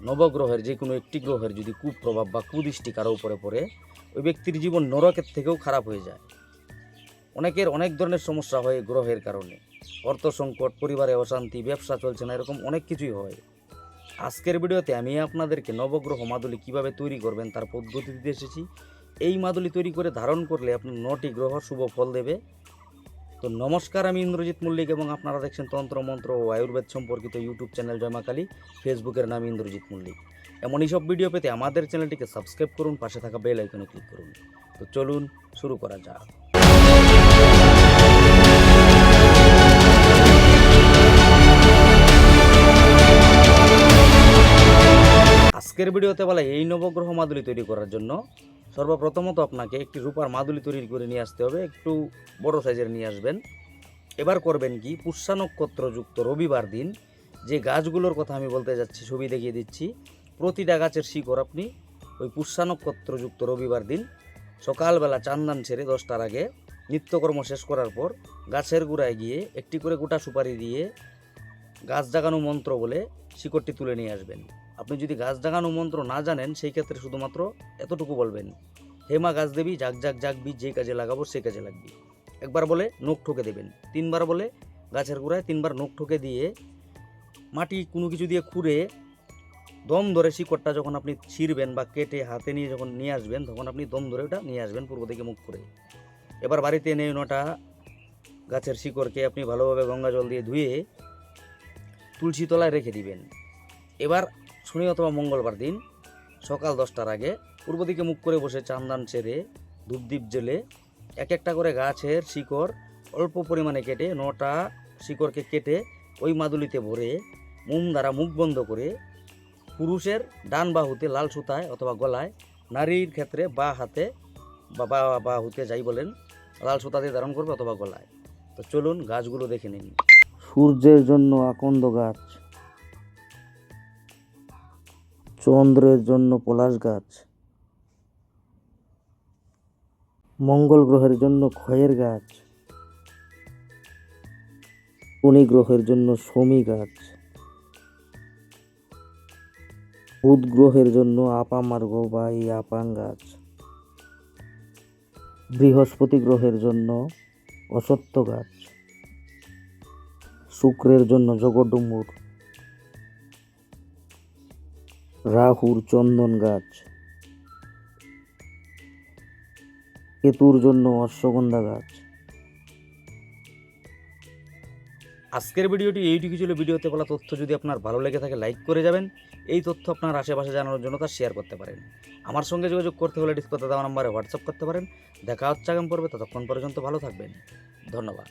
নবগ্রহের যে কোনো একটি গ্রহের যদি কুপ্রভাব বা কুদৃষ্টি কারো উপরে পড়ে, ওই ব্যক্তির জীবন নরকের থেকেও খারাপ হয়ে যায়। অনেকের অনেক ধরনের সমস্যা হয় গ্রহের কারণে, অর্থ সংকট, পরিবারে অশান্তি, ব্যবসা চলছে না, এরকম অনেক কিছুই হয়। আজকের ভিডিওতে আমি আপনাদেরকে নবগ্রহ মাদুলি কিভাবে তৈরি করবেন তার পদ্ধতি দিতে এসেছি। এই মাদুলি তৈরি করে ধারণ করলে আপনার 9টি গ্রহ শুভ ফল দেবে। তো নমস্কার, আমি ইন্দ্রজিৎ মল্লিক এবং আপনারা দেখছেন তন্ত্র মন্ত্র ও আয়ুর্বেদ সম্পর্কিত ইউটিউব চ্যানেল জয় মা কালী। ফেসবুকের নাম ইন্দ্রজিৎ মল্লিক। এমনই সব ভিডিও পেতে আমাদের চ্যানেলটিকে সাবস্ক্রাইব করুন, পাশে থাকা বেল আইকনে ক্লিক করুন। তো চলুন শুরু করা যাক। আজকের ভিডিওতে বলা এই নবগ্রহ মাদুলি তৈরি করার জন্য সর্বপ্রথমত আপনাকে একটি রূপার মাদুলি তৈরি করে নিয়ে আসতে হবে, একটু বড় সাইজের নিয়ে আসবেন। এবার করবেন কি, পুষ্যা নক্ষত্রযুক্ত রবিবার দিন যে গাছগুলোর কথা আমি বলতে যাচ্ছি ছবি দেখিয়ে দিচ্ছি, প্রতিটা গাছের শিকড় আপনি ওই পুষ্যা নক্ষত্রযুক্ত রবিবার দিন সকালবেলা চান্দান ছেড়ে 10টার আগে নিত্যকর্ম শেষ করার পর গাছের গোড়ায় গিয়ে একটি করে গোটা সুপারি দিয়ে গাছ জাগানো মন্ত্র বলে শিকড়টি তুলে নিয়ে আসবেন। আপনি যদি গাছ জাগানো মন্ত্র না জানেন সেই ক্ষেত্রে শুধুমাত্র এতটুকু বলবেন, হে মা গাছ দেবী জাগ জাগ জাগবি, যে কাজে লাগাবো সে কাজে লাগবি। একবার বলে নখ ঠুকে দেবেন, 3বার বলে গাছের গোড়ায় 3বার নখ ঠুকে দিয়ে মাটি কোনো কিছু দিয়ে খুঁড়ে দম ধরে শিকড়টা যখন আপনি ছিঁড়বেন বা কেটে হাতে নিয়ে যখন নিয়ে আসবেন, তখন আপনি দম ধরে ওটা নিয়ে আসবেন পূর্ব দিকে মুখ করে। এবার বাড়িতে এনে 9টা গাছের শিকড়কে আপনি ভালোভাবে গঙ্গা জল দিয়ে ধুয়ে তুলসী তলায় রেখে দিবেন। এবার শনি অথবা মঙ্গলবার দিন সকাল 10টার আগে পূর্ব দিকে মুখ করে বসে চান্দান ছেড়ে ধূপদীপ জেলে এক একটা করে গাছের শিকড় অল্প পরিমাণে কেটে 9টা শিকড়কে কেটে ওই মাদুলিতে ভরে মোম দ্বারা মুখ বন্ধ করে পুরুষের ডান বাহুতে লাল সুতায় অথবা গলায়, নারীর ক্ষেত্রে বা হাতে বা বাহুতে যাই বলেন লাল সুতা দিয়ে ধারণ করবে অথবা গলায়। তো চলুন গাছগুলো দেখে নিন। সূর্যের জন্য আকন্দ গাছ, চন্দ্রের জন্য পলাশ গাছ, মঙ্গল গ্রহের জন্য খয়ের গাছ, শনি গ্রহের জন্য শমী গাছ, বুধ গ্রহের জন্য আপামার্গ বা এই আপাং গাছ, বৃহস্পতি গ্রহের জন্য অসত্য গাছ, শুক্রের জন্য জগডুমুর, রাহুর চন্দন গাছ, কেতুর জন্য অশ্বগন্ধা গাছ। আজকের ভিডিওটি এইটুকু ছিল। ভিডিওতে বলা তথ্য যদি আপনার ভালো লেগে থাকে লাইক করে যাবেন। এই তথ্য আপনার আশেপাশে জানানোর জন্য তা শেয়ার করতে পারেন। আমার সঙ্গে যোগাযোগ করতে হলে ডিসপ্লেতে দেওয়া নম্বরে হোয়াটসঅ্যাপ করতে পারেন। দেখা হচ্ছে আগামী পর্বে, ততক্ষণ পর্যন্ত ভালো থাকবেন। ধন্যবাদ।